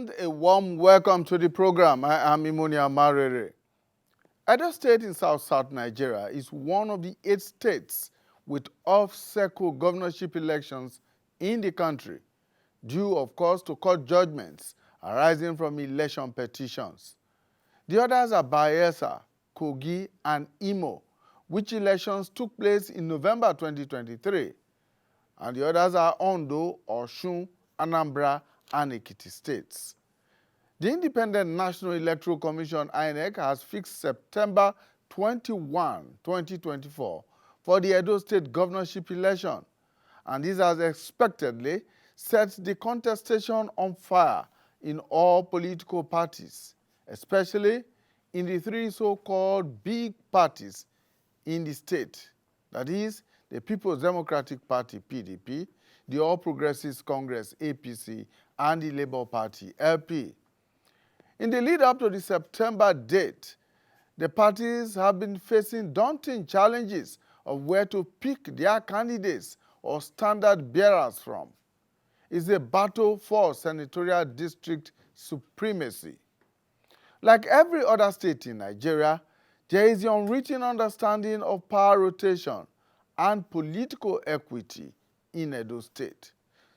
And a warm welcome to the program. I am Imonia Marere. Edo State in South Nigeria is one of the 8 states with off-cycle governorship elections in the country, due, of course, to court judgments arising from election petitions. The others are Bayelsa, Kogi, and Imo, which elections took place in November 2023. And the others are Ondo, Osun, Anambra, and Ekiti states. The Independent National Electoral Commission (INEC) has fixed September 21, 2024 for the Edo State governorship election, and this has expectedly set the contestation on fire in all political parties, especially in the 3 so-called big parties in the state, that is, the People's Democratic Party (PDP), the All Progressives Congress (APC), and the Labour Party (LP). In the lead-up to the September date, the parties have been facing daunting challenges of where to pick their candidates or standard bearers from. It's a battle for senatorial district supremacy. Like every other state in Nigeria, there is the unwritten understanding of power rotation and political equity in Edo State,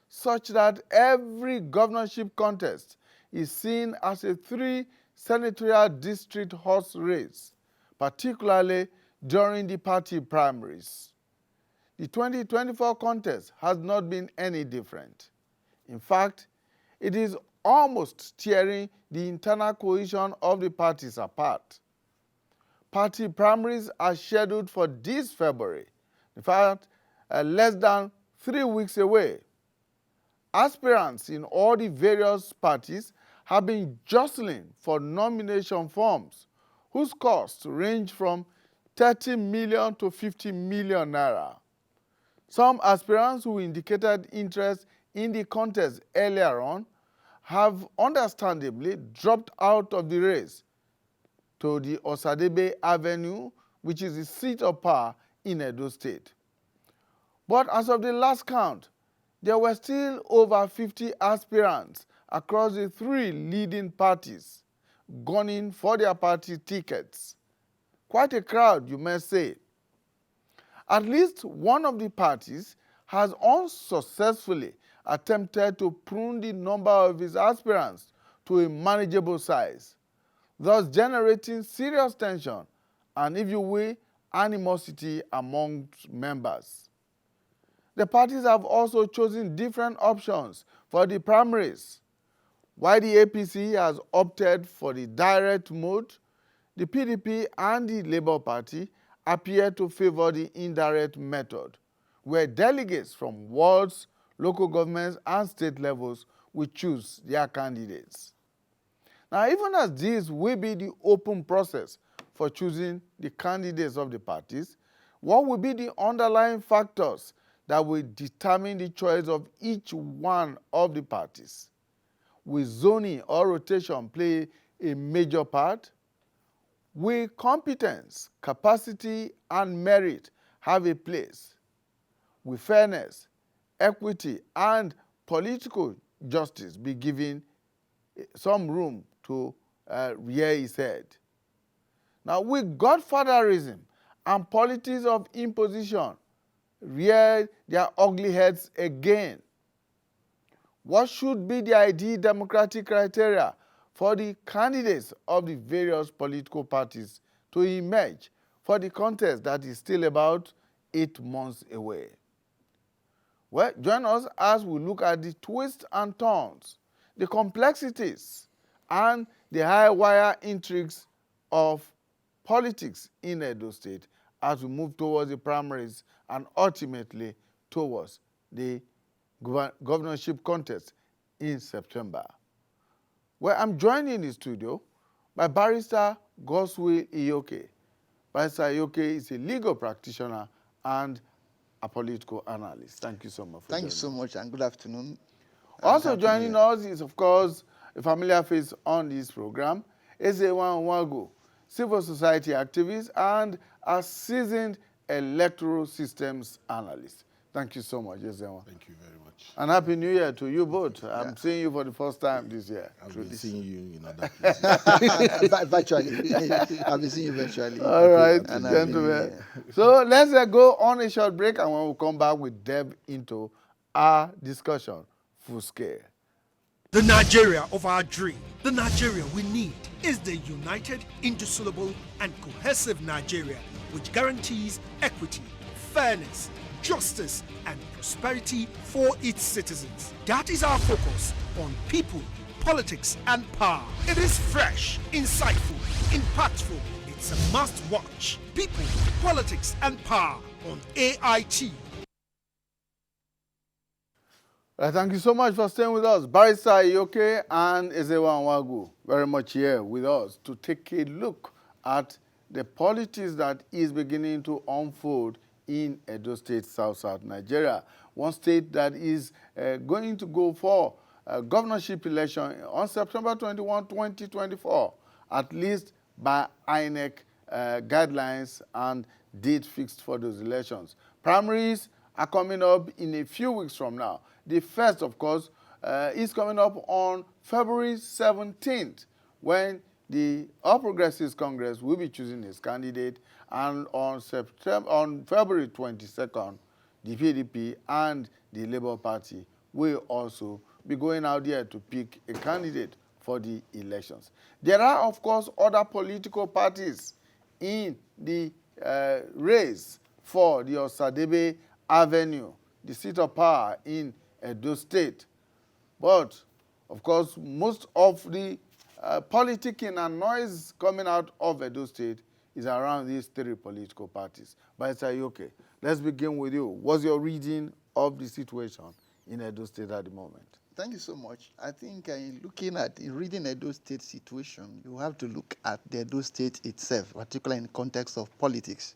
such that every governorship contest is seen as a 3 senatorial district horse race, particularly during the party primaries. The 2024 contest has not been any different. In fact, it is almost tearing the internal cohesion of the parties apart. Party primaries are scheduled for this February, in fact, less than 3 weeks away. Aspirants in all the various parties have been jostling for nomination forms whose costs range from 30 million to 50 million naira. Some aspirants who indicated interest in the contest earlier on have understandably dropped out of the race to the Osadebe Avenue, which is the seat of power in Edo State. But as of the last count, there were still over 50 aspirants across the 3 leading parties gunning for their party tickets. Quite a crowd, you may say. At least one of the parties has unsuccessfully attempted to prune the number of its aspirants to a manageable size, thus generating serious tension and, if you will, animosity amongst members. The parties have also chosen different options for the primaries. While the APC has opted for the direct mode, the PDP and the Labour Party appear to favor the indirect method, where delegates from wards, local governments, and state levels will choose their candidates. Now, even as this will be the open process for choosing the candidates of the parties, what will be the underlying factors that will determine the choice of each one of the parties? Will zoning or rotation play a major part? Will competence, capacity, and merit have a place? Will fairness, equity, and political justice be given some room to rear its head? Now, will godfatherism and politics of imposition rear their ugly heads again? What should be the ideal democratic criteria for the candidates of the various political parties to emerge for the contest that is still about 8 months away? Well, join us as we look at the twists and turns, the complexities, and the high-wire intrigues of politics in Edo State as we move towards the primaries and ultimately towards the governorship contest in September. Well, I'm joined in the studio by Barrister Godswill Iyoke. Barrister Iyoke is a legal practitioner and a political analyst. Thank you so much for joining us. Thank you so much, and good afternoon. Also joining us is, of course, a familiar face on this program, Ezewan Nwagu, civil society activist and a seasoned electoral systems analyst. Thank you so much, Ezewa. Thank you very much. And Happy New Year to you both. I'm seeing you for the first time this year. I've been seeing you in other places. Virtually. I've been seeing you virtually. All right, And gentlemen. So let's go on a short break, and when we come back, we delve into our discussion full scale. The Nigeria of our dream, the Nigeria we need, is the united, indissoluble, and cohesive Nigeria which guarantees equity, fairness, justice, and prosperity for its citizens. That is our focus on people, politics, and power. It is fresh, insightful, impactful. It's a must-watch. People, politics, and power on AIT. Thank you so much for staying with us. Barrister Iyoke and Ezewa Nwagu very much here with us to take a look at the politics that is beginning to unfold in Edo State, South Nigeria. One state that is going to go for a governorship election on September 21, 2024, at least by INEC guidelines and date fixed for those elections. Primaries are coming up in a few weeks from now. The first, of course, is coming up on February 17th, when the All Progressives Congress will be choosing its candidate, and on February 22nd, the PDP and the Labour Party will also be going out there to pick a candidate for the elections. There are, of course, other political parties in the race for the Osadebe Avenue, the seat of power in Edo State. But, of course, most of the politicking and noise coming out of Edo State is around these three political parties. But it's okay. Let's begin with you. What's your reading of the situation in Edo State at the moment? Thank you so much. I think in reading Edo State situation, you have to look at the Edo State itself, particularly in the context of politics.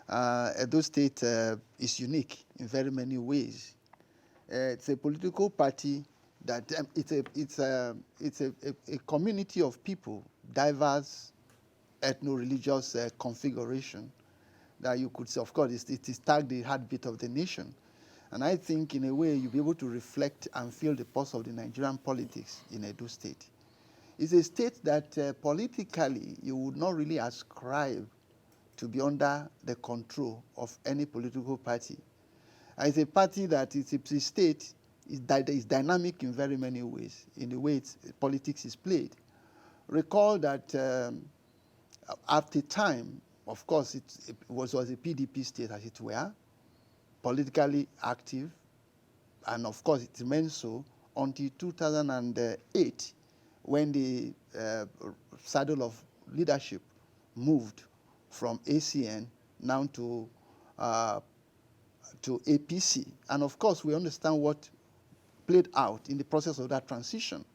Edo State is unique in very many ways. It's a political party that it's a community of people, diverse ethno-religious configuration that you could say, of course, it is tagged the heartbeat of the nation. And I think in a way you'll be able to reflect and feel the pulse of the Nigerian politics in Edo State. It's a state that politically you would not really ascribe to be under the control of any political party. It's a party that is a state that is dynamic in very many ways, in the way politics is played. Recall that at the time, of course, it was a PDP state, as it were, politically active, and of course it remained so until 2008, when the saddle of leadership moved from ACN now to APC. And of course, we understand what played out in the process of that transition.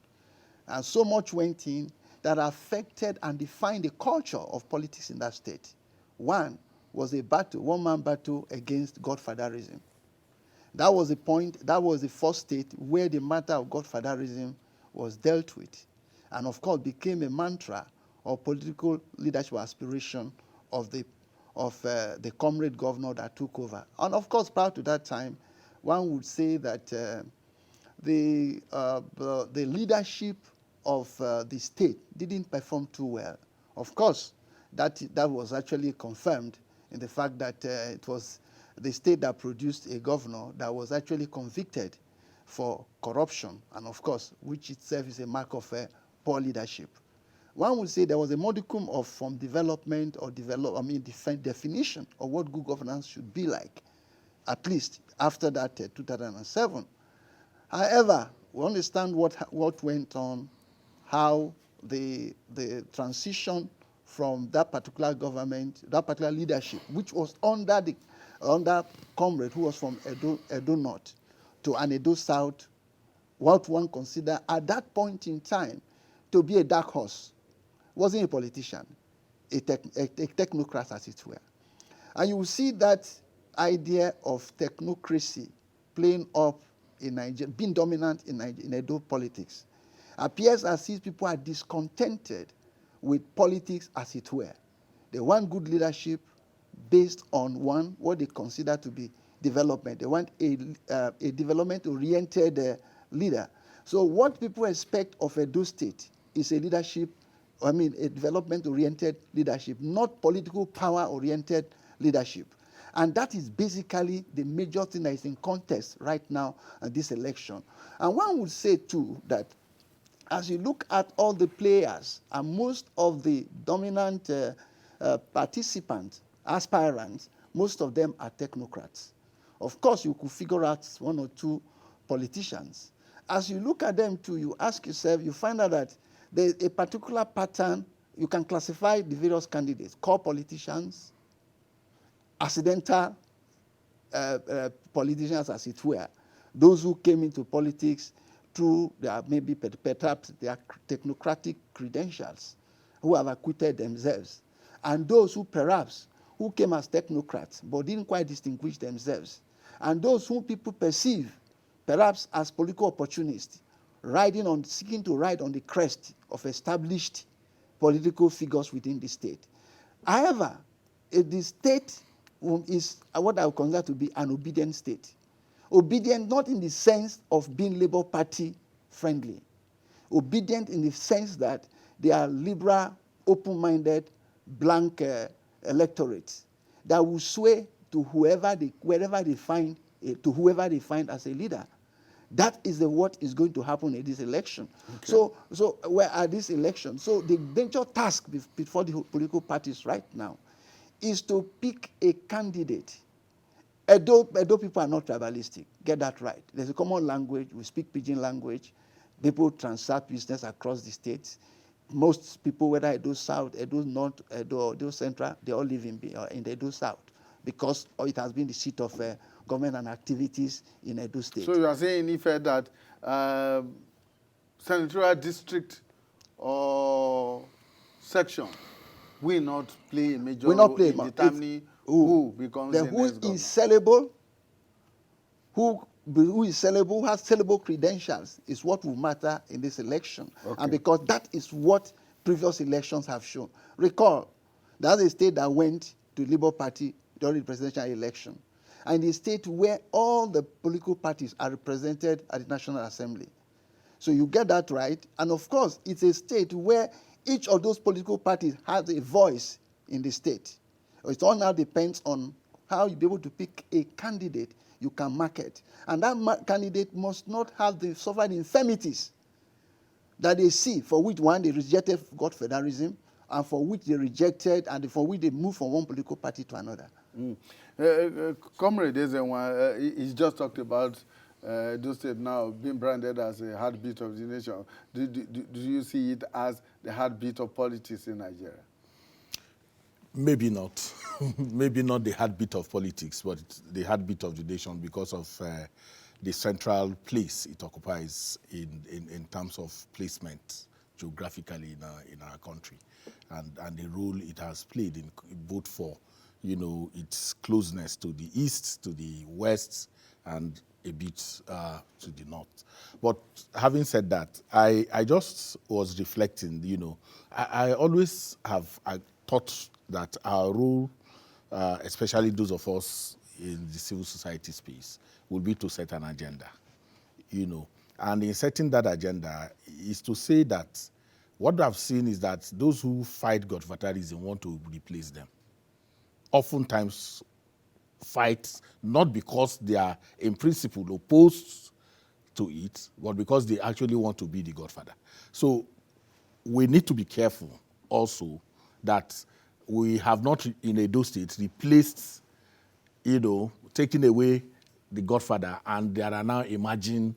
And so much went in that affected and defined the culture of politics in that state. One was a battle, one-man battle against godfatherism. That was the point, that was the first state where the matter of godfatherism was dealt with. And of course, became a mantra of political leadership aspiration of the comrade governor that took over. And of course, prior to that time, one would say that the leadership of the state didn't perform too well. Of course, that was actually confirmed in the fact that it was the state that produced a governor that was actually convicted for corruption, and of course, which itself is a mark of poor leadership. One would say there was a modicum of development or definition of what good governance should be like, at least after that 2007. However, we understand what went on, how the transition from that particular government, that particular leadership, which was under comrade who was from Edo North to an Edo South, what one considered at that point in time to be a dark horse. Wasn't a politician, a technocrat, as it were. And you will see that idea of technocracy playing up in Nigeria, being dominant in Edo politics. Appears as if people are discontented with politics, as it were. They want good leadership based on what they consider to be development. They want a development-oriented leader. So what people expect of Edo State is a leadership, a development-oriented leadership, not political power-oriented leadership. And that is basically the major thing that is in contest right now at this election. And one would say, too, that as you look at all the players and most of the dominant participants, aspirants, most of them are technocrats. Of course, you could figure out one or two politicians. As you look at them too, you ask yourself, you find out that there's a particular pattern. You can classify the various candidates, core politicians, accidental politicians, as it were, those who came into politics through their maybe perhaps their technocratic credentials, who have acquitted themselves, and those who perhaps who came as technocrats but didn't quite distinguish themselves, and those whom people perceive perhaps as political opportunists, seeking to ride on the crest of established political figures within the state. However, the state is what I would consider to be an obedient state. Obedient not in the sense of being Labour Party friendly. Obedient in the sense that they are liberal, open-minded, blank electorates that will sway to whoever they find as a leader. That is what is going to happen in this election. Okay. So where are these elections? So the major task before the political parties right now is to pick a candidate. Edo people are not tribalistic. Get that right. There's a common language. We speak Pidgin language. People transact business across the states. Most people, whether Edo South, Edo North, Edo Central, they all live in the Edo South because it has been the seat of government and activities in Edo State. So you are saying, in effect, that senatorial district or section will not play a major role in determining who becomes the next governor. Who is sellable, who is sellable, who has sellable credentials is what will matter in this election. Okay. And because that is what previous elections have shown. Recall, that's a state that went to Labour Party during the presidential election, and a state where all the political parties are represented at the National Assembly. So you get that right. And of course, it's a state where each of those political parties has a voice in the state. It all now depends on how you be able to pick a candidate you can market. And that candidate must not have the suffered infirmities that they see, for which one they rejected God federalism, and for which they rejected, and for which they moved from one political party to another. Comrade Ezenwa, he's just talked about Edo State now being branded as a heartbeat of the nation. Do you see it as the heartbeat of politics in Nigeria? Maybe not. Maybe not the heartbeat of politics, but the heartbeat of the nation because of the central place it occupies in terms of placement geographically in our country, and the role it has played in both for its closeness to the east, to the west, and a bit to the north. But having said that, I just was reflecting, I always have thought that our role, especially those of us in the civil society space, will be to set an agenda, And in setting that agenda is to say that what I've seen is that those who fight godfatherism want to replace them. Oftentimes fight not because they are in principle opposed to it, but because they actually want to be the godfather. So we need to be careful also that we have not in Edo State replaced, taking away the godfather, and there are now emerging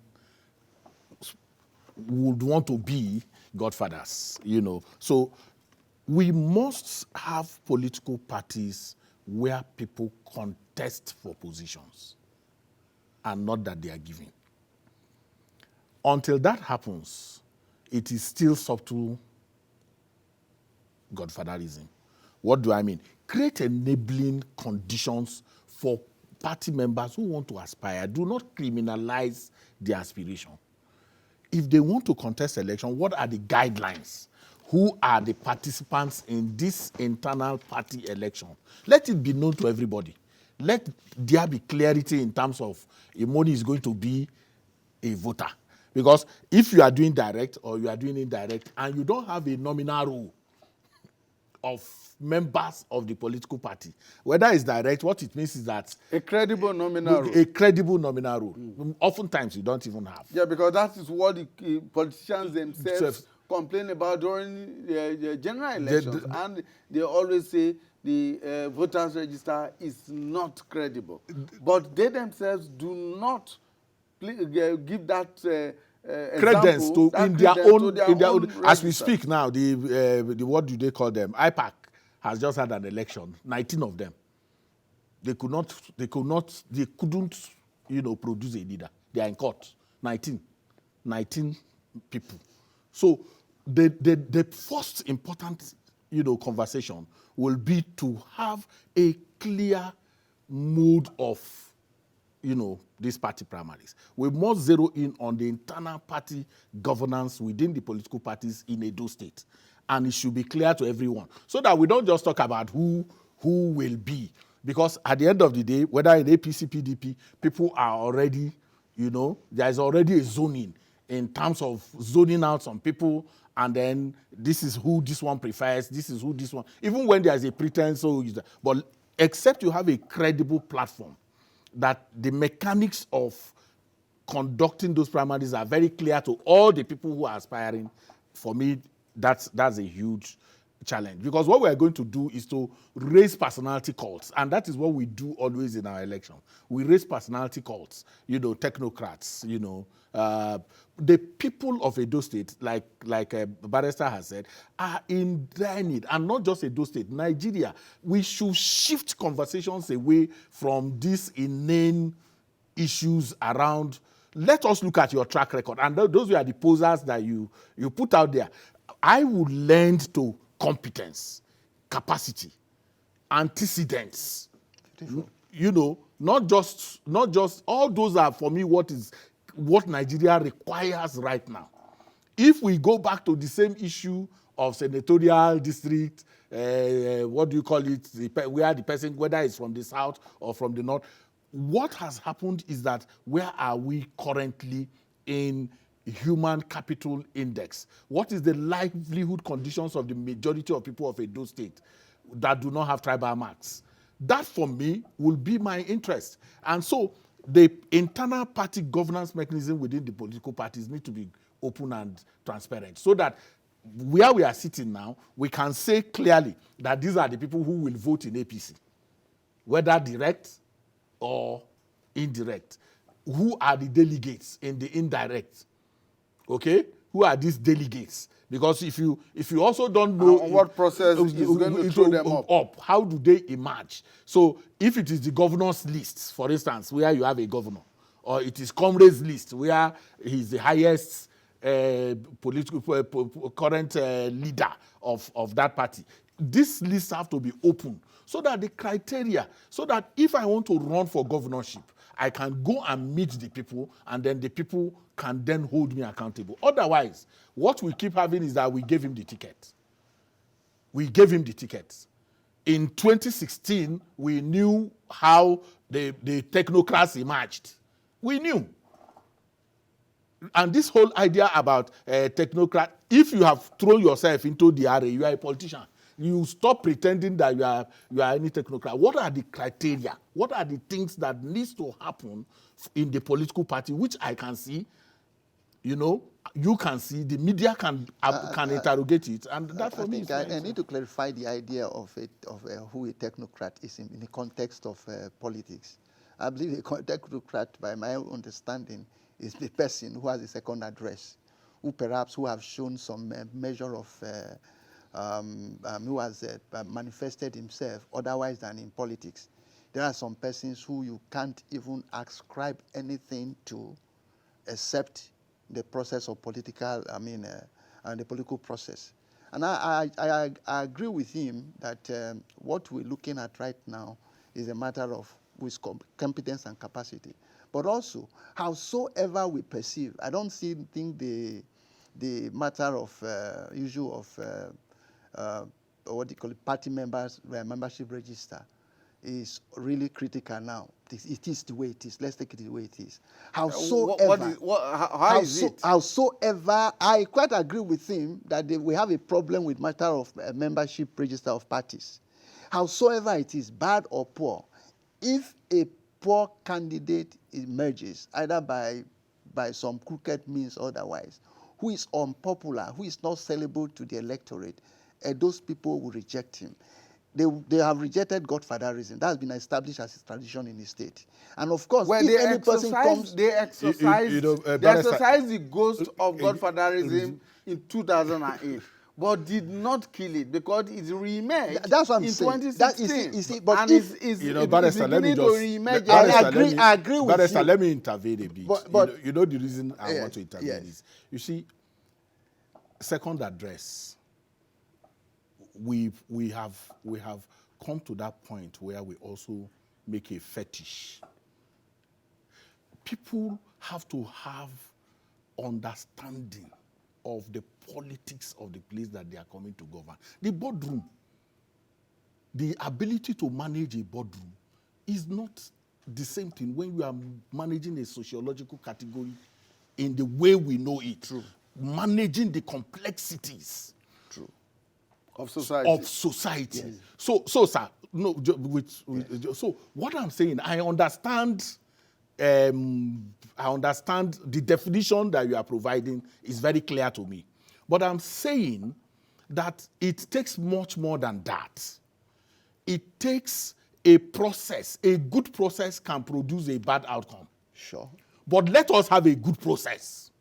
would want to be godfathers, So we must have political parties where people contest for positions and not that they are giving. Until that happens, it is still subtle godfatherism. What do I mean? Create enabling conditions for party members who want to aspire. Do not criminalize their aspiration. If they want to contest election, what are the guidelines? Who are the participants in this internal party election? Let it be known to everybody. let there be clarity in terms of Imoni is going to be a voter. Because if you are doing direct or you are doing indirect and you don't have a nominal role of members of the political party, whether it's direct, what it means is that A credible nominal role. a credible nominal role. Oftentimes you don't even have. Yeah, because that is what the politicians themselves complain about during the general elections. And they always say the voters register is not credible. But they themselves do not give that Credence example, to in their own as we register. speak now, the what do they call them? IPAC has just had an election, 19 of them. They couldn't, produce a leader. They are in court. 19 people. So the first important, conversation will be to have a clear mode of, these party primaries. We must zero in on the internal party governance within the political parties in Edo State. And it should be clear to everyone so that we don't just talk about who will be. Because at the end of the day, whether in APC, PDP, people are already, there is already a zoning in terms of zoning out some people, and then this is who this one prefers, this is who this one, even when there is a pretense, but except you have a credible platform, that the mechanics of conducting those primaries are very clear to all the people who are aspiring, for me, that's a huge challenge. Because what we're going to do is to raise personality cults, and that is what we do always in our election. We raise personality cults, technocrats, the people of Edo State, like Barrister has said, are in dire need, and not just Edo State, Nigeria. We should shift conversations away from these inane issues around. Let us look at your track record, and those were the posers that you put out there. I would lend to competence, capacity, antecedents. Beautiful. Not just all those are for me what Nigeria requires right now. If we go back to the same issue of senatorial district, what do you call it, where the person, whether it's from the south or from the north, what has happened is that where are we currently in human capital index? What is the livelihood conditions of the majority of people of Edo State that do not have tribal marks? That for me will be my interest. And so the internal party governance mechanism within the political parties need to be open and transparent so that where we are sitting now, we can say clearly that these are the people who will vote in APC, whether direct or indirect. Who are the delegates in the indirect? Okay? Who are these delegates? Because if you also don't know what process is going to throw them up, how do they emerge? So if it is the governor's list, for instance, where you have a governor, or it is comrade's list where he's the highest political current leader of that party, these lists have to be open so that the criteria, so that if I want to run for governorship, I can go and meet the people, and then the people can then hold me accountable. Otherwise, what we keep having is that we gave him the ticket. We gave him the tickets. In 2016, we knew how the technocrats emerged. We knew. And this whole idea about technocrat, if you have thrown yourself into the array, you are a politician. You stop pretending that you are any technocrat. What are the criteria? What are the things that needs to happen in the political party, which I can see, you can see, the media can interrogate it, and that for me. I need to clarify the idea of who a technocrat is in the context of politics. I believe a technocrat, by my understanding, is the person who has a second address, who have shown some measure of who has manifested himself otherwise than in politics. There are some persons who you can't even ascribe anything to except the process of political, and the political process. And I agree with him that what we're looking at right now is a matter of with competence and capacity. But also, howsoever we perceive, I don't think the matter of issue of what do you call it, party members, membership register is really critical now. It is the way it is. Let's take it the way it is. How is it? Howsoever, I quite agree with him that we have a problem with matter of membership register of parties. Howsoever it is, bad or poor, if a poor candidate emerges, either by some crooked means or otherwise, who is unpopular, who is not sellable to the electorate, those people will reject him. They have rejected godfatherism. That has been established as a tradition in the state. And of course, well, if any person comes... They exercise the ghost of godfatherism in 2008, but did not kill it because it reemerged that's what I'm in saying. 2016. But and if, it's Barrister, let me just... I agree with Barrister, you. let me intervene a bit. But you know the reason I yes, want to intervene yes. is, you see, second address, we have come to that point where we also make a fetish. People have to have understanding of the politics of the place that they are coming to govern. The boardroom, the ability to manage a boardroom is not the same thing when you are managing a sociological category in the way we know it. True. Managing the complexities. True. Of society. Yes. So, sir, no. So, what I'm saying, I understand. I understand the definition that you are providing is very clear to me, but I'm saying that it takes much more than that. It takes a process. A good process can produce a bad outcome. Sure. But let us have a good process.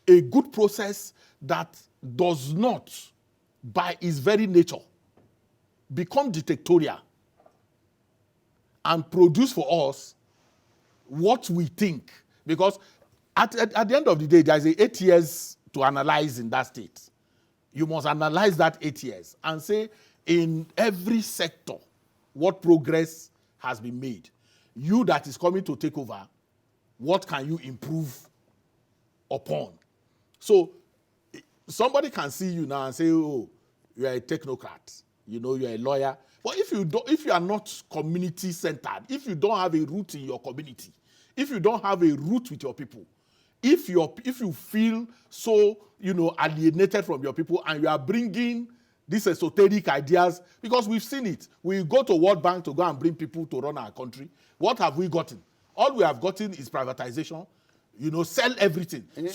A good process that does not, by its very nature, become dictatorial and produce for us what we think. Because at the end of the day, there's 8 years to analyze in that state. You must analyze that 8 years and say, in every sector, what progress has been made. You that is coming to take over, what can you improve upon? So somebody can see you now and say, oh, you are a technocrat, you know, you are a lawyer. But if you are not community centered, if you don't have a root in your community, if you don't have a root with your people, if you feel so, you know, alienated from your people and you are bringing these esoteric ideas, because we've seen it. We go to World Bank to go and bring people to run our country. What have we gotten? All we have gotten is privatization. You know, sell everything. In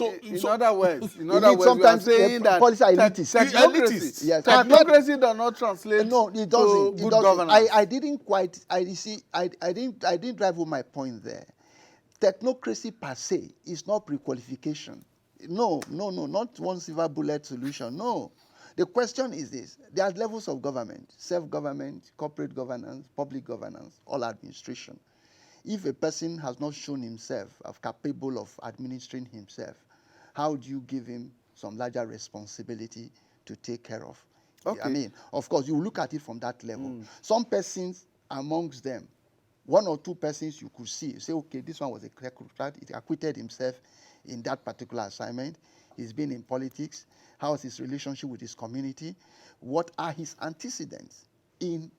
other words, sometimes saying that policy are elitist. Technocracy, yes, technocracy does not translate. No, it doesn't. To good governance. I didn't quite. I didn't drive home my point there. Technocracy per se is not pre-qualification. No, not one silver bullet solution. No. The question is this: there are levels of government: self-government, corporate governance, public governance, all administration. If a person has not shown himself as capable of administering himself, how do you give him some larger responsibility to take care of? Okay. I mean, of course, you look at it from that level. Some persons amongst them, one or two persons you could see, you say, okay, this one was a technocrat, he acquitted himself in that particular assignment. He's been in politics. How is his relationship with his community? What are his antecedents in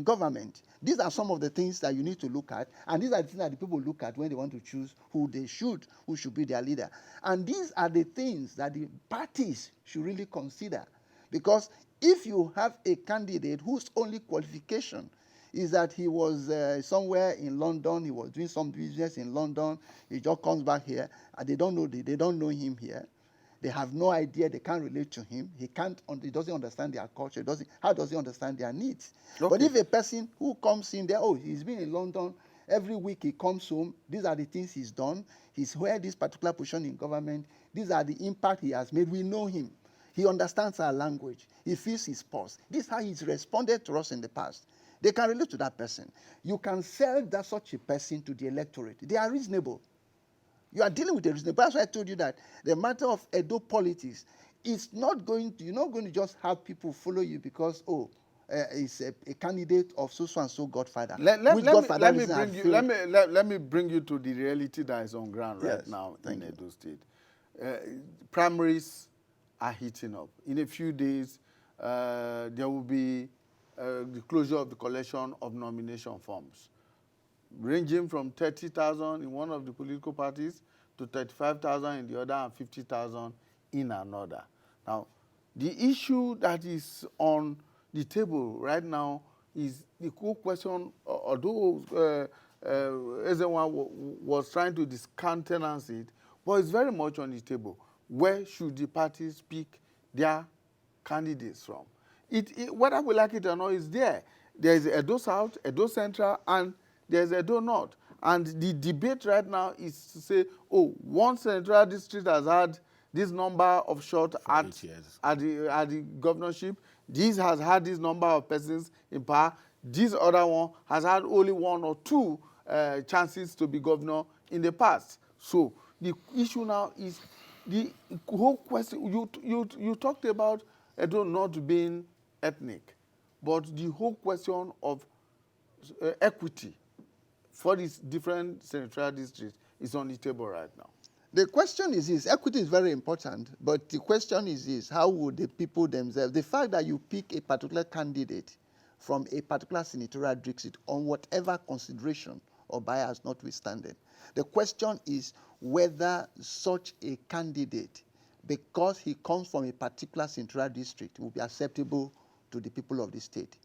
government? These are some of the things that you need to look at, and these are the things that the people look at when they want to choose who should be their leader. And these are the things that the parties should really consider, because if you have a candidate whose only qualification is that he was somewhere in London, he was doing some business in London, he just comes back here, and they don't know him here. They have no idea. They can't relate to him. He doesn't understand their culture. How does he understand their needs? Okay. But if a person who comes in there, oh, he's been in London, every week he comes home, these are the things he's done, he's held this particular position in government, these are the impact he has made, we know him. He understands our language. He feels his pulse. This is how he's responded to us in the past. They can relate to that person. You can sell such a person to the electorate. They are reasonable. You are dealing with a reasonable. That's why I told you that the matter of Edo politics is not going to, you're not going to just have people follow you because, it's a candidate of so and so godfather. Let me bring you to the reality that is on ground right now in Edo State. Primaries are heating up. In a few days, there will be the closure of the collection of nomination forms, ranging from 30,000 in one of the political parties to 35,000 in the other and 50,000 in another. Now, the issue that is on the table right now is the whole question, although everyone was trying to discountenance it, but it's very much on the table. Where should the parties pick their candidates from? Whether we like it or not, is there. There is Edo South, Edo Central, and there's Edo North. And the debate right now is to say, oh, one central district has had this number of shots at the governorship. This has had this number of persons in power. This other one has had only 1 or 2 chances to be governor in the past. So the issue now is the whole question. You talked about Edo not being ethnic, but the whole question of equity for these different central districts is on the table right now. The question is this: equity is very important, but the question is this: how would the people themselves, the fact that you pick a particular candidate from a particular senatorial district on whatever consideration or bias notwithstanding, the question is whether such a candidate, because he comes from a particular senatorial district, will be acceptable to the people of the state.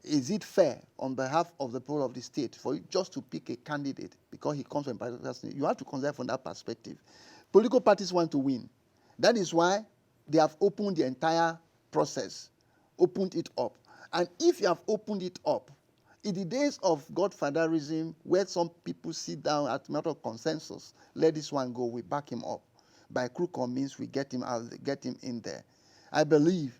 Is it fair on behalf of the people of the state for you just to pick a candidate because he comes from a particular state? You have to consider from that perspective. Political parties want to win. That is why they have opened the entire process, opened it up. And if you have opened it up, in the days of godfatherism, where some people sit down at matter of consensus, let this one go, we back him up. By crook or means, we get him out, get him in there. I believe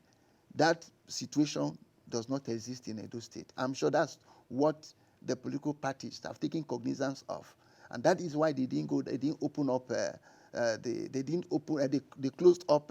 that situation does not exist in Edo State. I'm sure that's what the political parties have taken cognizance of, and that is why they didn't go. They didn't open up. They closed up.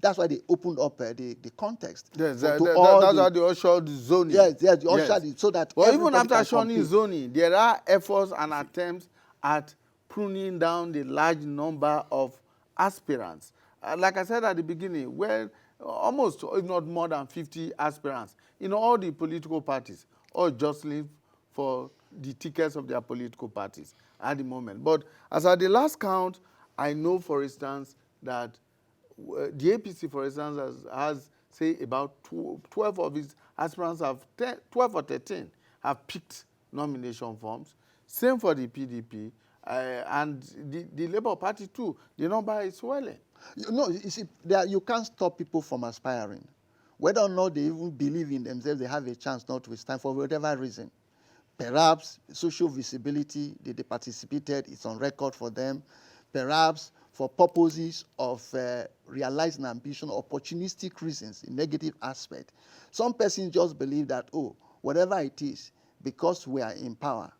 That's why they opened up the context. Yes, that's why they ushered zoning. Yes, they ushered so that. Well, even after shunning zoning, there are efforts and attempts at pruning down the large number of aspirants. Like I said at the beginning, where almost, if not more than 50 aspirants in all the political parties, all jostling for the tickets of their political parties at the moment. But as at the last count, I know, for instance, that the APC, for instance, has say, about 12 of its aspirants have 12 or 13 have picked nomination forms. Same for the PDP. And the Labour Party, too, the number is swelling. You see, you can't stop people from aspiring. Whether or not they even believe in themselves, they have a chance notwithstanding, for whatever reason. Perhaps social visibility, they participated, it's on record for them. Perhaps for purposes of realizing ambition, opportunistic reasons, in negative aspect. Some persons just believe that, oh, whatever it is, because we are in power,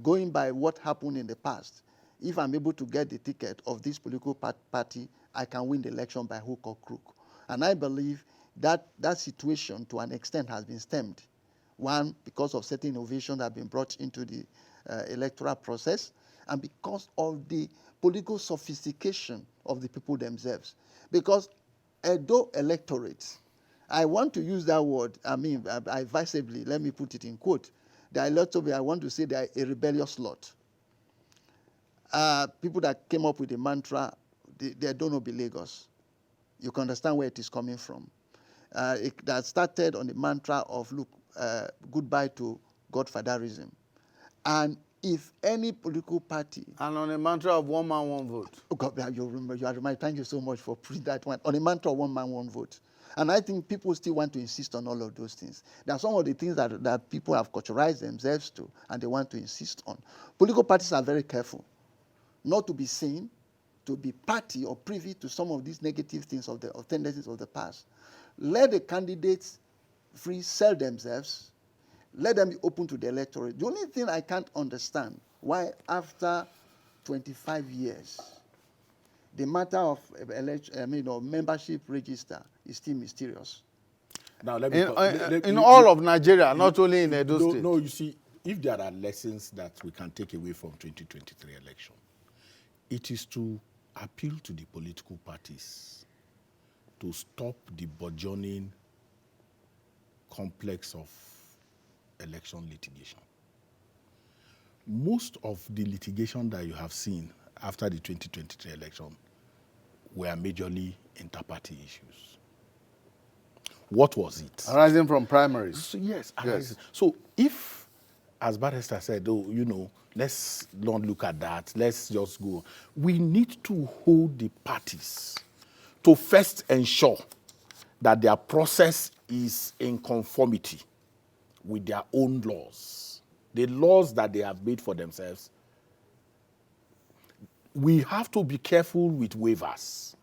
going by what happened in the past, if I'm able to get the ticket of this political party, I can win the election by hook or crook. And I believe that that situation, to an extent, has been stemmed. One, because of certain innovations that have been brought into the electoral process, and because of the political sophistication of the people themselves. Because Edo electorates, I want to use that word, advisably, let me put it in quote, the electorate, I want to say they are a rebellious lot. People that came up with the mantra, they don't know be Lagos. You can understand where it is coming from. That started on the mantra of, look, goodbye to godfatherism. And if any political party... And on a mantra of one man, one vote. Oh God, you are reminded. Thank you so much for putting that one. On a mantra of one man, one vote. And I think people still want to insist on all of those things. There are some of the things that people have culturalized themselves to, and they want to insist on. Political parties are very careful not to be seen, to be party or privy to some of these negative things of tendencies of the past. Let the candidates free sell themselves. Let them be open to the electorate. The only thing I can't understand why after 25 years, the matter of membership register is still mysterious. Now, in all of Nigeria, not only in Edo State. No, you see, if there are lessons that we can take away from 2023 election, it is to appeal to the political parties to stop the burgeoning complex of election litigation. Most of the litigation that you have seen after the 2023 election were majorly inter-party issues. What was it? Arising from primaries. So, yes, Yes. So if, as Barrister said, oh, you know, let's not look at that, let's just go. We need to hold the parties to first ensure that their process is in conformity with their own laws, the laws that they have made for themselves. We have to be careful with waivers,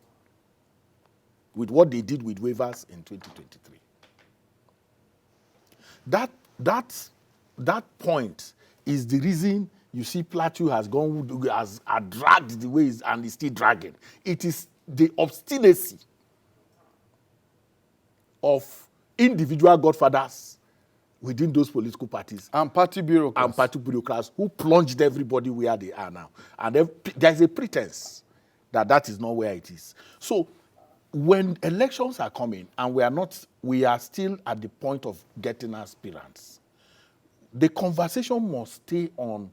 with what they did with waivers in 2023. That point is the reason you see Plateau has dragged the ways and is still dragging. It is the obstinacy of individual godfathers within those political parties And party bureaucrats. who plunged everybody where they are now. And there's a pretense that is not where it is. So when elections are coming and we are still at the point of getting aspirants, the conversation must stay on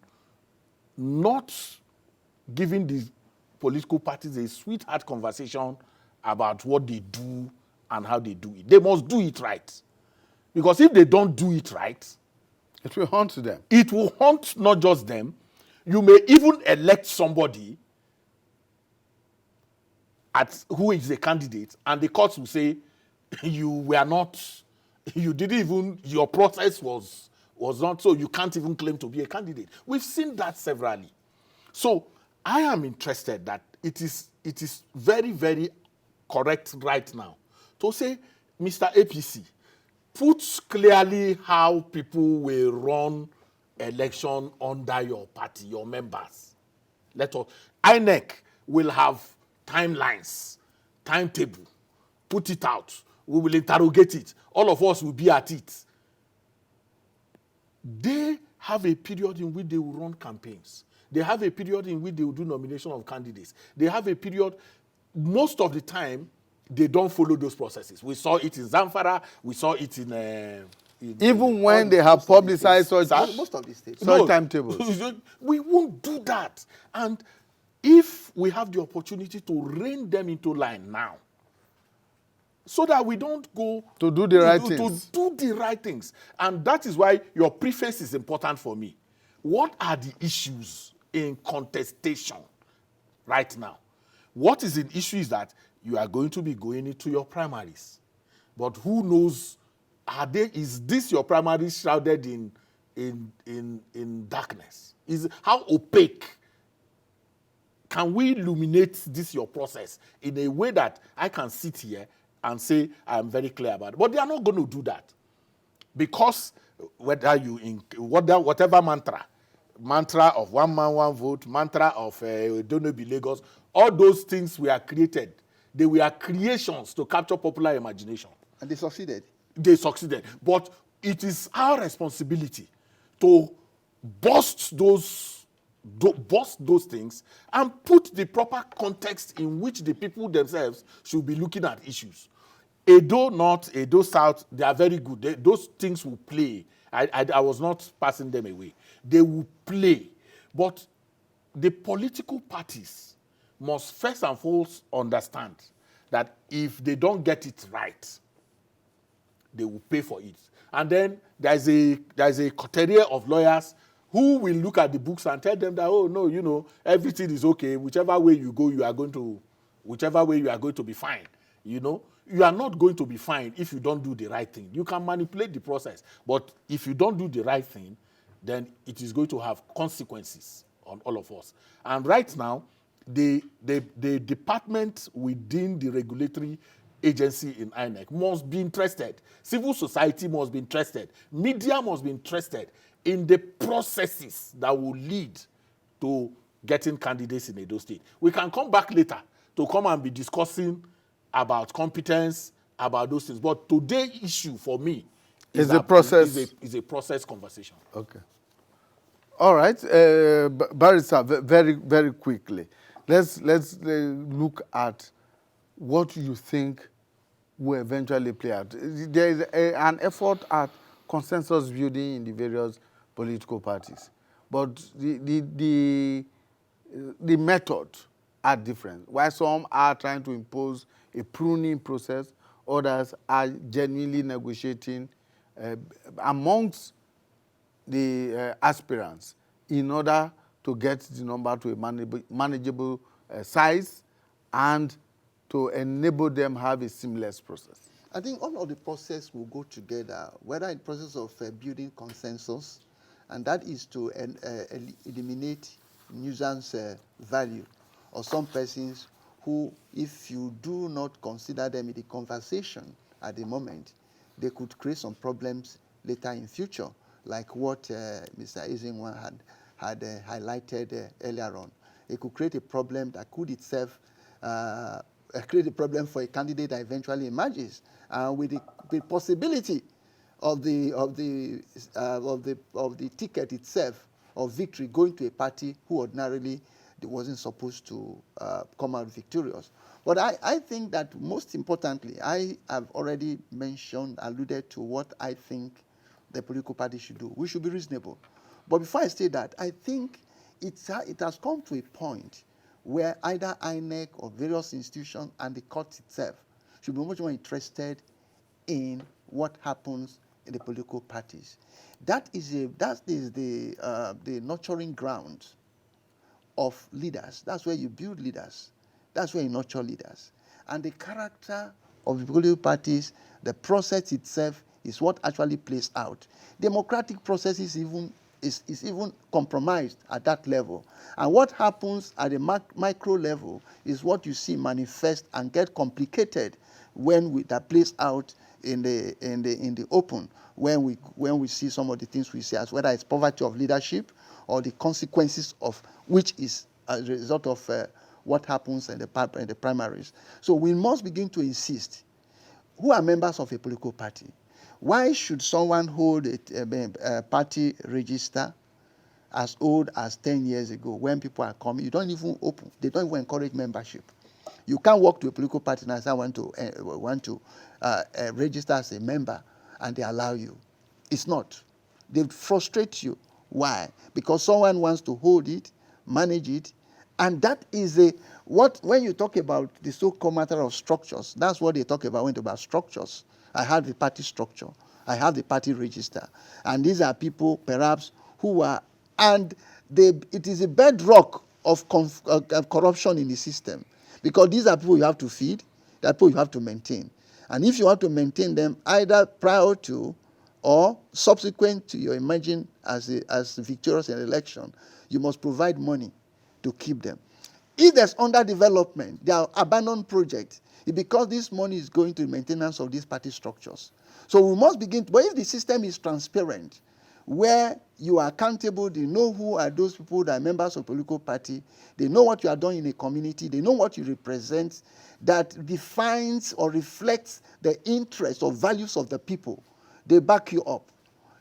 not giving the political parties a sweetheart conversation about what they do and how they do it. They must do it right. Because if they don't do it right, it will haunt them. It will haunt not just them. You may even elect somebody who is a candidate, and the courts will say, your process was not, so you can't even claim to be a candidate. We've seen that severally. So I am interested that it is very, very correct right now to say, Mr. APC, put clearly how people will run election under your party, your members. INEC will have timelines, timetable, put it out. We will interrogate it. All of us will be at it. They have a period in which they will run campaigns. They have a period in which they will do nomination of candidates. They have a period, most of the time, they don't follow those processes. We saw it in Zamfara. We saw it in even when they have publicized most of the states. Such timetables. We won't do that. And if we have the opportunity to rein them into line now, so that we don't go to do the right things. To do the right things. And that is why your preface is important for me. What are the issues in contestation right now? What is an issue is that you are going to be going into your primaries. But who knows, is this your primaries shrouded in darkness? How opaque can we illuminate this your process in a way that I can sit here and say I'm very clear about it? But they are not going to do that. Because whatever mantra of one man, one vote, mantra of Don't Be Lagos, all those things were created. They were creations to capture popular imagination. And they succeeded. They succeeded. But it is our responsibility to bust those things and put the proper context in which the people themselves should be looking at issues. Edo North, Edo South, they are very good. Those things will play. I was not passing them away. They will play. But the political parties must first and foremost understand that if they don't get it right, they will pay for it. And then there's a coterie of lawyers who will look at the books and tell them that, oh no, you know, everything is okay. Whichever way you go, you are going to be fine. You know, you are not going to be fine if you don't do the right thing. You can manipulate the process, but if you don't do the right thing, then it is going to have consequences on all of us. And right now, the department within the regulatory agency in INEC must be interested. Civil society must be interested. Media must be interested in the processes that will lead to getting candidates in Edo State. We can come back later to come and be discussing about competence, about those things. But today's issue for me is a process conversation. Okay. All right, Barrister, very, very quickly. Let's look at what you think will eventually play out. There is an effort at consensus building in the various political parties. But the method are different. While some are trying to impose a pruning process, others are genuinely negotiating amongst the aspirants in order to get the number to a manageable size and to enable them have a seamless process. I think all of the process will go together, whether in process of building consensus, and that is to eliminate nuisance value, or some persons who, if you do not consider them in the conversation at the moment, they could create some problems later in future, like what Mr. Ezenwa had highlighted earlier on. It could create a problem that could itself create a problem for a candidate that eventually emerges, with the possibility of the ticket itself of victory going to a party who ordinarily wasn't supposed to come out victorious. But I think that most importantly, I have already alluded to what I think the political party should do. We should be reasonable. But before I say that, I think it has come to a point where either INEC or various institutions and the court itself should be much more interested in what happens in the political parties. That is the nurturing ground of leaders. That's where you build leaders. That's where you nurture leaders. And the character of the political parties, the process itself, is what actually plays out. Democratic process is even compromised at that level. And what happens at the micro level is what you see manifest and get complicated when that plays out in the open, when we see some of the things we see, as whether it's poverty of leadership or the consequences of which is as a result of what happens in the primaries. So we must begin to insist, who are members of a political party? Why should someone hold a party register as old as 10 years ago when people are coming? You don't even open. They don't even encourage membership. You can't walk to a political party and say, I want to register as a member, and they allow you. It's not. They frustrate you. Why? Because someone wants to hold it, manage it, and that is when you talk about the so-called matter of structures, that's what they talk about when they talk about structures. I have the party structure. I have the party register. And these are people, perhaps, who are, and it is a bedrock of corruption in the system. Because these are people you have to feed, they are people you have to maintain. And if you want to maintain them, either prior to or subsequent to your emerging as victorious in an election, you must provide money to keep them. If there's underdevelopment, there are abandoned projects, it's because this money is going to the maintenance of these party structures. So we must begin, but if the system is transparent, where you are accountable, they know who are those people that are members of a political party, they know what you are doing in a community, they know what you represent, that defines or reflects the interests or values of the people, they back you up.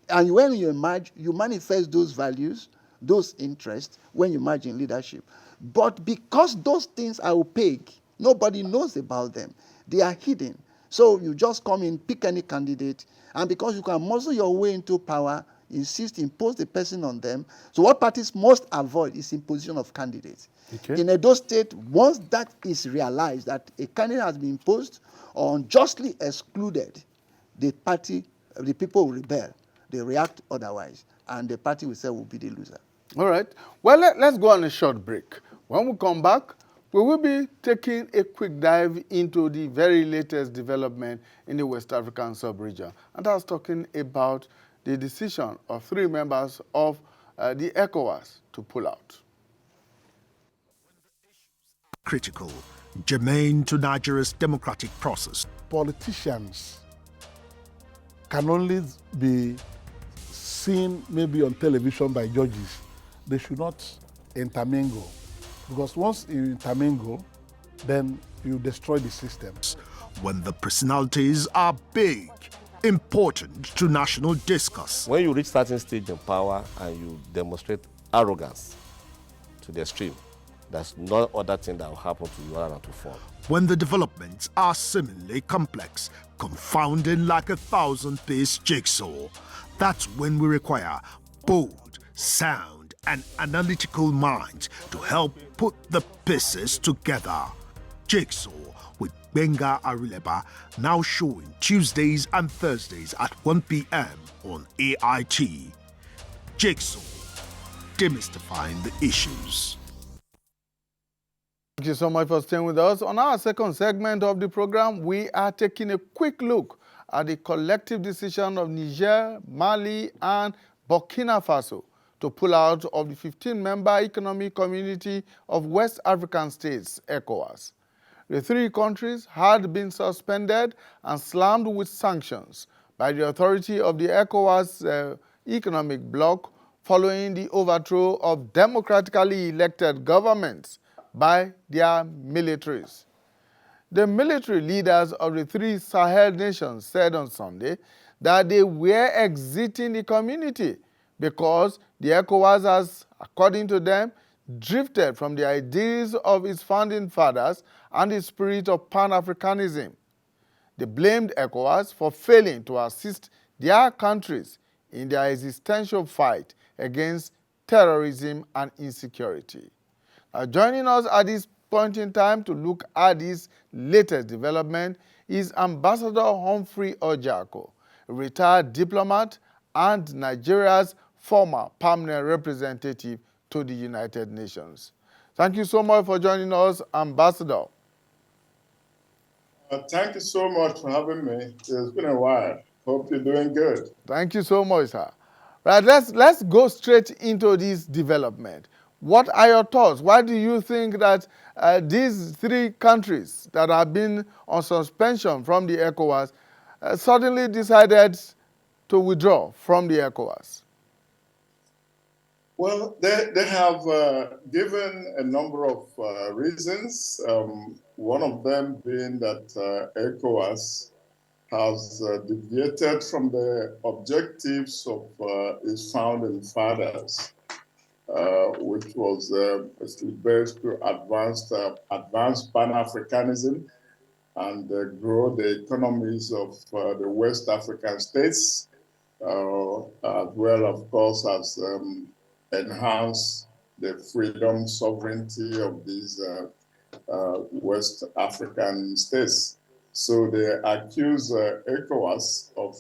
And when you emerge, you manifest those values, those interests, when you emerge in leadership. But because those things are opaque, nobody knows about them. They are hidden. So you just come in, pick any candidate, and because you can muscle your way into power, impose the person on them. So what parties must avoid is imposition of candidates. Okay. In Edo State, once that is realized that a candidate has been imposed or unjustly excluded, the people will rebel. They react otherwise, and the party will say will be the loser. All right. Well, let's go on a short break. When we come back, we will be taking a quick dive into the very latest development in the West African sub-region. And that's talking about the decision of 3 members of the ECOWAS to pull out. Critical, germane to Nigeria's democratic process. Politicians can only be seen maybe on television by judges. They should not intermingle. Because once you intermingle, then you destroy the systems. When the personalities are big, important to national discourse. When you reach certain stage in power and you demonstrate arrogance to the extreme, There's no other thing that will happen to Yola than to fall. When the developments are seemingly complex, confounding like a 1,000-piece jigsaw, that's when we require bold, sound, and analytical minds to help put the pieces together. Jigsaw with Benga Arileba, now showing Tuesdays and Thursdays at 1 p.m. on AIT. Jigsaw, demystifying the issues. Thank you so much for staying with us. On our second segment of the program, we are taking a quick look at the collective decision of Niger, Mali, and Burkina Faso to pull out of the 15-member Economic Community of West African States, ECOWAS. The three countries had been suspended and slammed with sanctions by the authority of the ECOWAS economic bloc following the overthrow of democratically elected governments by their militaries. The military leaders of the three Sahel nations said on Sunday that they were exiting the community because the ECOWAS has, according to them, drifted from the ideals of its founding fathers and the spirit of Pan-Africanism. They blamed ECOWAS for failing to assist their countries in their existential fight against terrorism and insecurity. Joining us at this point in time to look at this latest development is Ambassador Humphrey Ojako, a retired diplomat and Nigeria's former permanent representative to the United Nations. Thank you so much for joining us, Ambassador. Thank you so much for having me. It's been a while. Hope you're doing good. Thank you so much, sir. Right, let's go straight into this development. What are your thoughts? Why do you think that these three countries that have been on suspension from the ECOWAS suddenly decided to withdraw from the ECOWAS? Well, they have given a number of reasons. One of them being that ECOWAS has deviated from the objectives of its founding fathers. Which was based to advance Pan-Africanism and grow the economies of the West African states, as well, of course, as enhance the freedom, sovereignty of these West African states. So they accuse ECOWAS of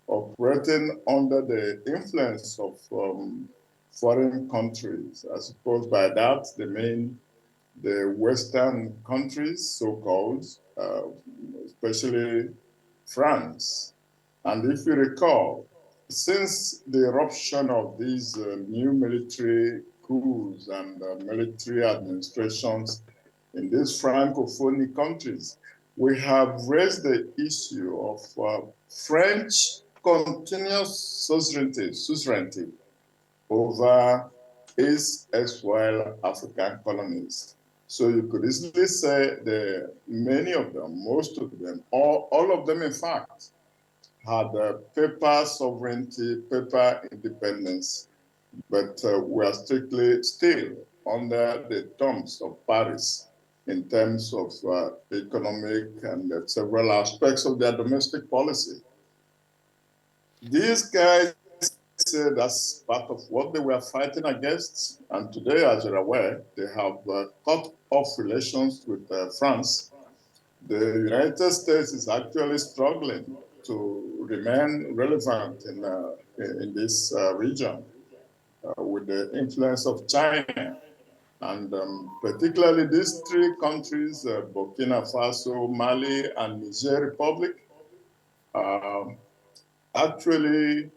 operating under the influence of foreign countries. I suppose by that they mean the Western countries, so-called, especially France. And if you recall, since the eruption of these new military coups and military administrations in these Francophone countries, we have raised the issue of French continuous suzerainty over its erstwhile African colonies. So you could easily say that many of them, most of them, all of them in fact, had paper sovereignty, paper independence, but were strictly still under the thumbs of Paris in terms of economic and several aspects of their domestic policy. These guys say that's part of what they were fighting against. And today, as you're aware, they have cut off relations with France. The United States is actually struggling to remain relevant in this region with the influence of China. And particularly these three countries, Burkina Faso, Mali, and Niger Republic, actually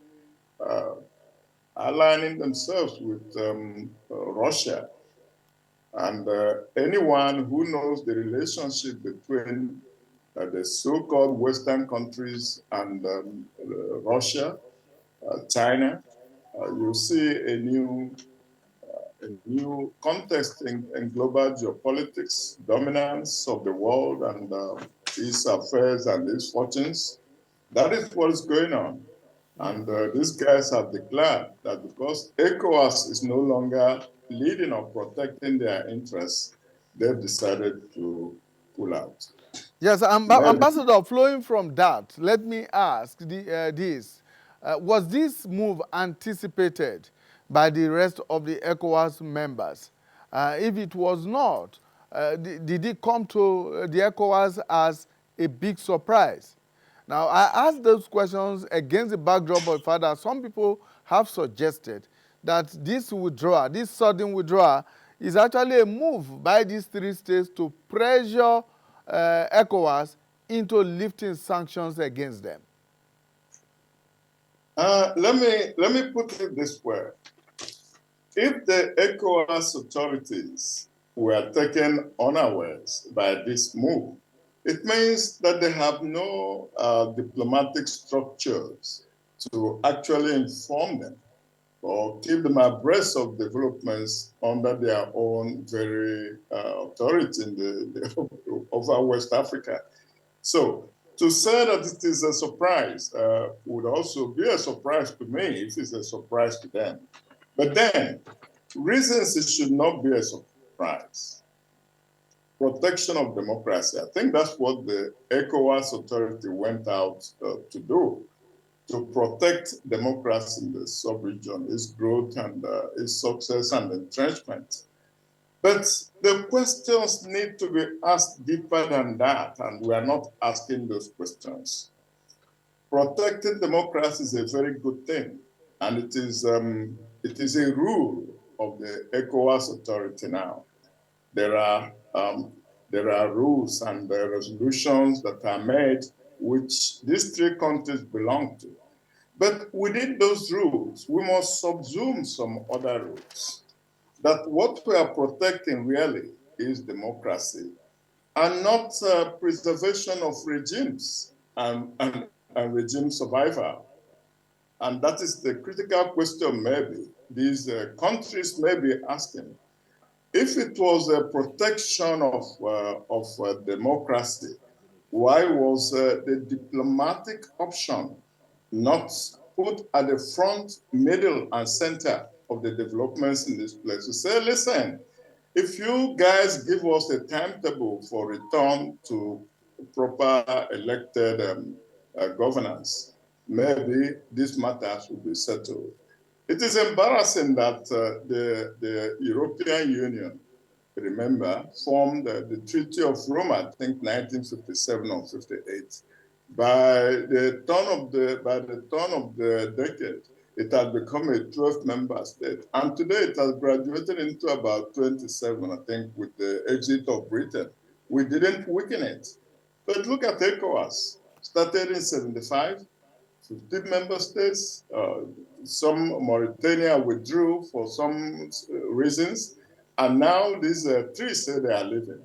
aligning themselves with Russia. And anyone who knows the relationship between the so-called Western countries and Russia, China, you see a new context in global geopolitics, dominance of the world and its affairs and its fortunes. That is what is going on. And these guys have declared that because ECOWAS is no longer leading or protecting their interests, they've decided to pull out. Yes, Maybe. Ambassador, flowing from that, let me ask this. Was this move anticipated by the rest of the ECOWAS members? If it was not, did it come to the ECOWAS as a big surprise? Now, I ask those questions against the backdrop of the fact that some people have suggested that this withdrawal, this sudden withdrawal, is actually a move by these three states to pressure ECOWAS into lifting sanctions against them. Let me put it this way. If the ECOWAS authorities were taken unawares by this move, it means that they have no diplomatic structures to actually inform them or keep them abreast of developments under their own very authority over West Africa. So to say that it is a surprise would also be a surprise to me if it's a surprise to them. But then, reasons it should not be a surprise. Protection of democracy. I think that's what the ECOWAS authority went out to do, to protect democracy in the sub-region, its growth and its success and entrenchment. But the questions need to be asked deeper than that, and we are not asking those questions. Protecting democracy is a very good thing, and it is a rule of the ECOWAS authority now. There are rules and resolutions that are made which these three countries belong to. But within those rules, we must subsume some other rules. That what we are protecting really is democracy and not preservation of regimes and regime survival. And that is the critical question maybe these countries may be asking. If it was a protection of democracy, why was the diplomatic option not put at the front, middle, and center of the developments in this place? To say, listen, if you guys give us a timetable for return to proper elected governance, maybe these matters will be settled. It is embarrassing that the European Union, remember, formed the Treaty of Rome, I think 1957 or 58. By the turn of the decade, it had become a 12th member state. And today it has graduated into about 27, I think, with the exit of Britain. We didn't weaken it. But look at ECOWAS, started in 75, 15 member states. Some Mauritania withdrew for some reasons. And now these three say they are leaving.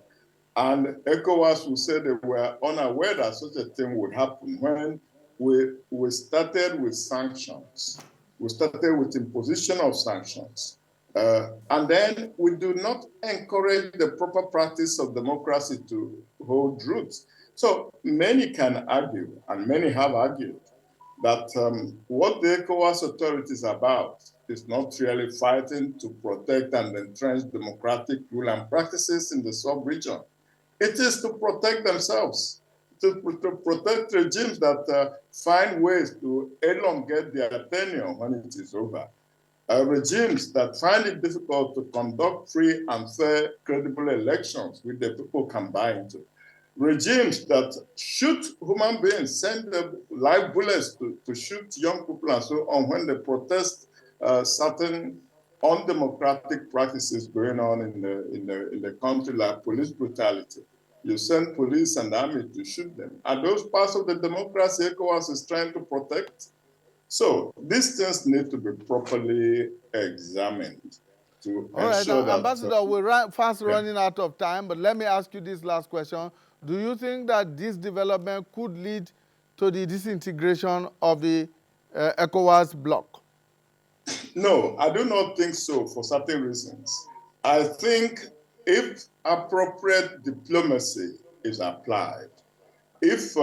And ECOWAS will say they were unaware that such a thing would happen when we started with sanctions. We started with imposition of sanctions. And then we do not encourage the proper practice of democracy to hold roots. So many can argue, and many have argued, that what the ECOWAS authorities are about is not really fighting to protect and entrench democratic rule and practices in the sub-region. It is to protect themselves, to protect regimes that find ways to elongate their tenure when it is over. Regimes that find it difficult to conduct free and fair, credible elections which the people can buy into. Regimes that shoot human beings, send live bullets to shoot young people and so on when they protest certain undemocratic practices going on in the country, like police brutality. You send police and army to shoot them. Are those parts of the democracy ECOWAS is trying to protect? So these things need to be properly examined to ensure that... Ambassador, we're fast running out of time, but let me ask you this last question. Do you think that this development could lead to the disintegration of the ECOWAS bloc? No, I do not think so for certain reasons. I think if appropriate diplomacy is applied, if,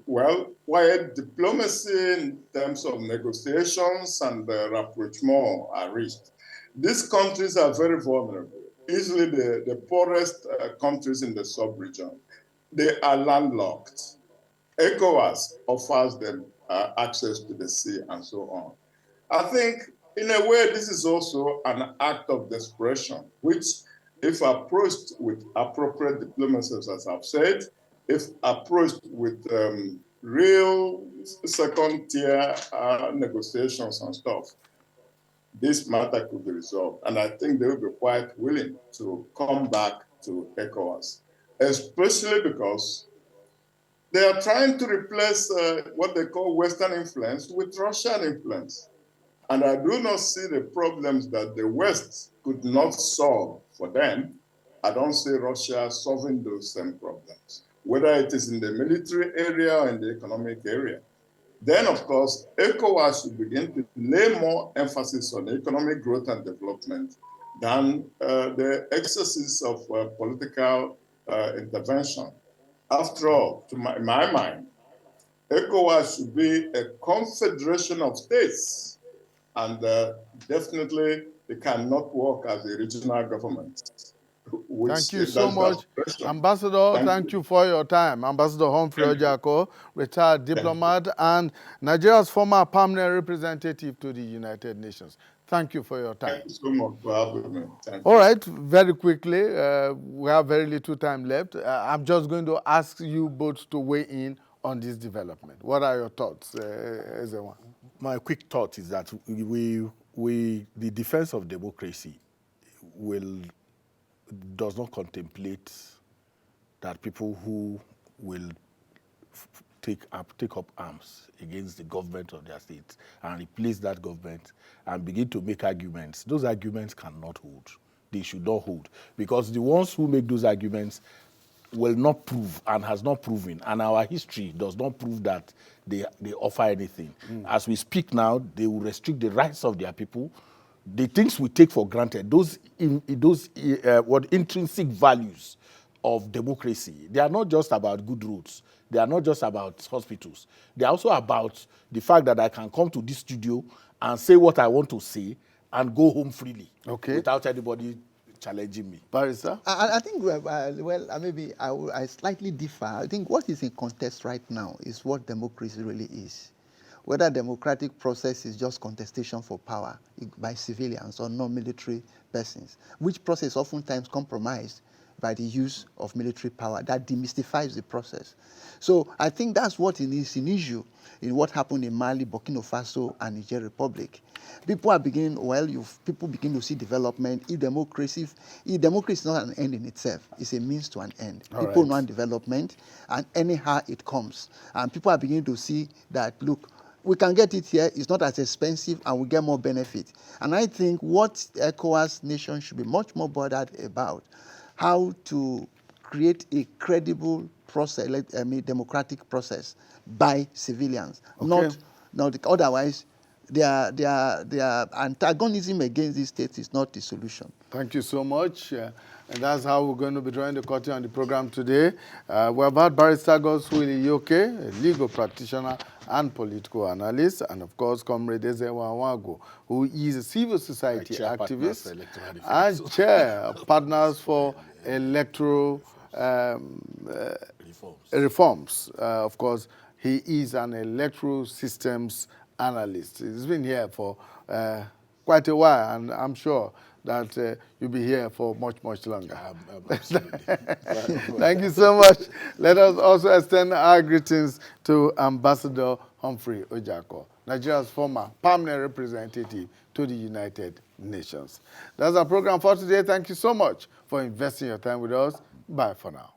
while diplomacy in terms of negotiations and rapprochement are reached, These countries are very vulnerable, easily the poorest countries in the sub-region. They are landlocked. ECOWAS offers them access to the sea and so on. I think, in a way, this is also an act of desperation, which, if approached with appropriate diplomacy, as I've said, if approached with real second-tier negotiations and stuff, this matter could be resolved. And I think they will be quite willing to come back to ECOWAS, especially because they are trying to replace what they call Western influence with Russian influence. And I do not see the problems that the West could not solve for them. I don't see Russia solving those same problems, whether it is in the military area or in the economic area. Then, of course, ECOWAS should begin to lay more emphasis on economic growth and development than the excesses of political intervention. After all, to my mind, ECOWAS should be a confederation of states, and definitely it cannot work as a regional government. Thank you so much, Ambassador. Thank you for your time. Ambassador Humphrey Ojako, retired diplomat and Nigeria's former permanent representative to the United Nations. Thank you for your time. Thank you so much for having me. All right, very quickly, we have very little time left. I'm just going to ask you both to weigh in on this development. What are your thoughts, Ezewan? My quick thought is that the defense of democracy does not contemplate that people who will take up arms against the government of their state and replace that government and begin to make arguments. Those arguments cannot hold. They should not hold. Because the ones who make those arguments will not prove and has not proven, and our history does not prove that they offer anything. As we speak now, they will restrict the rights of their people. The things we take for granted, those intrinsic values of democracy, they are not just about good roads. They are not just about hospitals. They are also about the fact that I can come to this studio and say what I want to say and go home freely, without anybody challenging me. Barrister? I think, maybe I slightly differ. I think what is in contest right now is what democracy really is. Whether democratic process is just contestation for power by civilians or non-military persons, which process oftentimes compromised by the use of military power that demystifies the process. So I think that's what is an issue in what happened in Mali, Burkina Faso, and Niger Republic. People are beginning, people begin to see development. If democracy is not an end in itself, it's a means to an end. People want development, and anyhow it comes. And people are beginning to see that, look, we can get it here, it's not as expensive, and we get more benefit. And I think what ECOWAS nations should be much more bothered about, how to create a credible process, democratic process by civilians. Otherwise, their antagonism against these states is not the solution. Thank you so much. And that's how we're going to be drawing the curtain on the program today. We have had Barrister Godswill Iyoke, a legal practitioner and political analyst, and of course, Comrade Ezewan Wago, who is a civil society activist and chair of Partners for Electoral Reforms. Of course, he is an electoral systems analyst. He's been here for quite a while, and I'm sure that you'll be here for much, much longer. Absolutely. Thank you so much. Let us also extend our greetings to Ambassador Humphrey Ojako, Nigeria's former permanent representative to the United Nations. That's our program for today. Thank you so much for investing your time with us. Bye for now.